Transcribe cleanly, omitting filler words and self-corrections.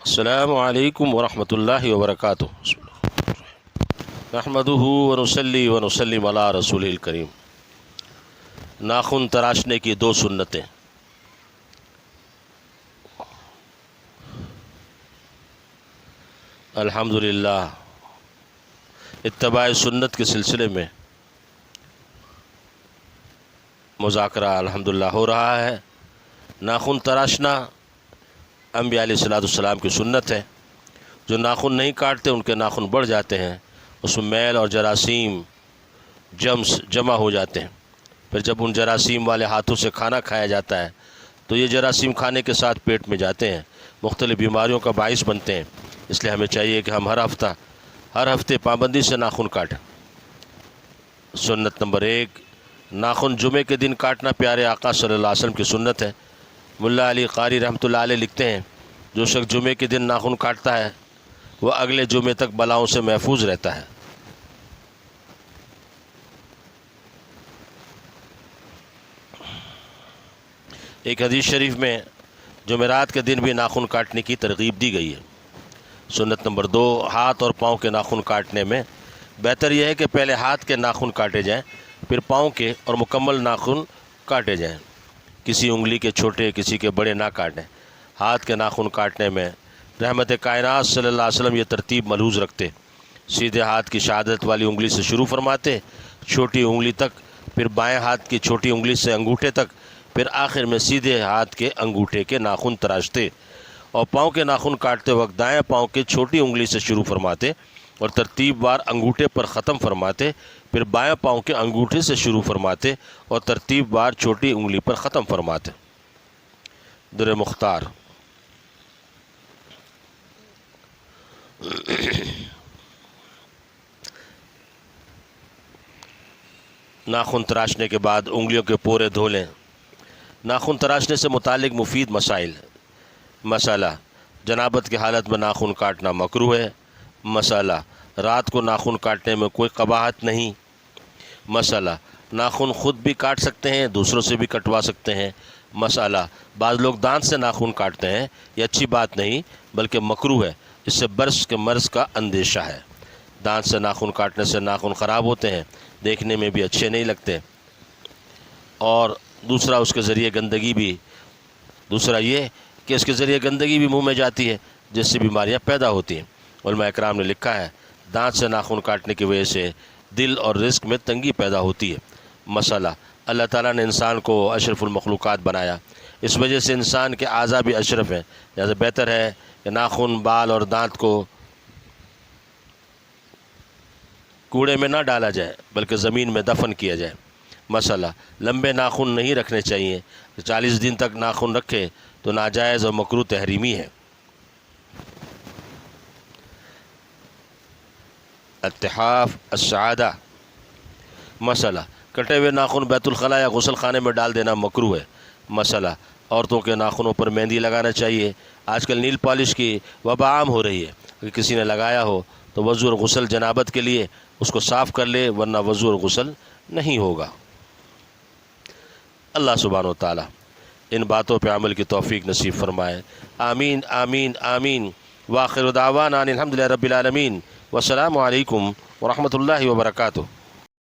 السلام علیکم ورحمۃ اللہ وبرکاتہ۔ نحمدہ ونصلی ونسلم علی رسول الکریم۔ ناخن تراشنے کی دو سنتیں۔ الحمدللہ اتباع سنت کے سلسلے میں مذاکرہ الحمدللہ ہو رہا ہے۔ ناخن تراشنا انبیاء علیہ السلام کی سنت ہے۔ جو ناخن نہیں کاٹتے ان کے ناخن بڑھ جاتے ہیں، اس میں میل اور جراثیم جمس جمع ہو جاتے ہیں۔ پھر جب ان جراثیم والے ہاتھوں سے کھانا کھایا جاتا ہے تو یہ جراثیم کھانے کے ساتھ پیٹ میں جاتے ہیں، مختلف بیماریوں کا باعث بنتے ہیں۔ اس لیے ہمیں چاہیے کہ ہم ہر ہفتے پابندی سے ناخن کاٹیں۔ سنت نمبر 1، ناخن جمعے کے دن کاٹنا پیارے آقا صلی اللہ علیہ وسلم کی سنت ہے۔ ملا علی قاری رحمۃ اللہ علیہ لکھتے ہیں، جو شخص جمعے کے دن ناخن کاٹتا ہے وہ اگلے جمعے تک بلاؤں سے محفوظ رہتا ہے۔ ایک حدیث شریف میں جمعرات کے دن بھی ناخن کاٹنے کی ترغیب دی گئی ہے۔ سنت نمبر 2، ہاتھ اور پاؤں کے ناخن کاٹنے میں بہتر یہ ہے کہ پہلے ہاتھ کے ناخن کاٹے جائیں، پھر پاؤں کے اور مکمل ناخن کاٹے جائیں۔ کسی انگلی کے چھوٹے کسی کے بڑے نہ کاٹیں۔ ہاتھ کے ناخن کاٹنے میں رحمت کائنات صلی اللہ علیہ وسلم یہ ترتیب ملحوظ رکھتے: سیدھے ہاتھ کی شہادت والی انگلی سے شروع فرماتے، چھوٹی انگلی تک، پھر بائیں ہاتھ کی چھوٹی انگلی سے انگوٹھے تک، پھر آخر میں سیدھے ہاتھ کے انگوٹھے کے ناخن تراشتے، اور پاؤں کے ناخن کاٹتے وقت دائیں پاؤں کے چھوٹی انگلی سے شروع فرماتے اور ترتیب وار انگوٹھے پر ختم فرماتے، پھر بائیں پاؤں کے انگوٹھے سے شروع فرماتے اور ترتیب وار چھوٹی انگلی پر ختم فرماتے۔ در مختار۔ ناخن تراشنے کے بعد انگلیوں کے پورے دھو لیں۔ ناخن تراشنے سے متعلق مفید مسائل۔ مسئلہ: جنابت کی حالت میں ناخن کاٹنا مکروہ ہے۔ مسئلہ: رات کو ناخن کاٹنے میں کوئی قباحت نہیں۔ مسئلہ: ناخن خود بھی کاٹ سکتے ہیں، دوسروں سے بھی کٹوا سکتے ہیں۔ مسئلہ: بعض لوگ دانت سے ناخن کاٹتے ہیں، یہ اچھی بات نہیں بلکہ مکروہ ہے، اس سے برس کے مرض کا اندیشہ ہے۔ دانت سے ناخن کاٹنے سے ناخن خراب ہوتے ہیں، دیکھنے میں بھی اچھے نہیں لگتے، اور دوسرا اس کے ذریعے گندگی بھی منہ میں جاتی ہے، جس سے بیماریاں پیدا ہوتی ہیں۔ علماء اکرام نے لکھا ہے، دانت سے ناخن کاٹنے کی وجہ سے دل اور رزق میں تنگی پیدا ہوتی ہے۔ مسئلہ: اللہ تعالیٰ نے انسان کو اشرف المخلوقات بنایا، اس وجہ سے انسان کے اعضاء بھی اشرف ہیں، لہذا بہتر ہے کہ ناخن، بال اور دانت کو کوڑے میں نہ ڈالا جائے بلکہ زمین میں دفن کیا جائے۔ مسئلہ: لمبے ناخن نہیں رکھنے چاہیے، 40 دن تک ناخن رکھے تو ناجائز اور مکروہ تحریمی ہے۔ التحاف السعادہ۔ مسئلہ: کٹے ہوئے ناخن بیت الخلاء یا غسل خانے میں ڈال دینا مکروہ ہے۔ مسئلہ: عورتوں کے ناخنوں پر مہندی لگانا چاہیے۔ آج کل نیل پالش کی وبا عام ہو رہی ہے، اگر کسی نے لگایا ہو تو وضو اور غسل جنابت کے لیے اس کو صاف کر لے، ورنہ وضو اور غسل نہیں ہوگا۔ اللہ سبحانہ و تعالی ان باتوں پہ عمل کی توفیق نصیب فرمائے۔ آمین آمین آمین۔ وآخر دعوانا ان الحمدللہ رب العالمین، والسلام علیکم ورحمۃ اللہ وبرکاتہ۔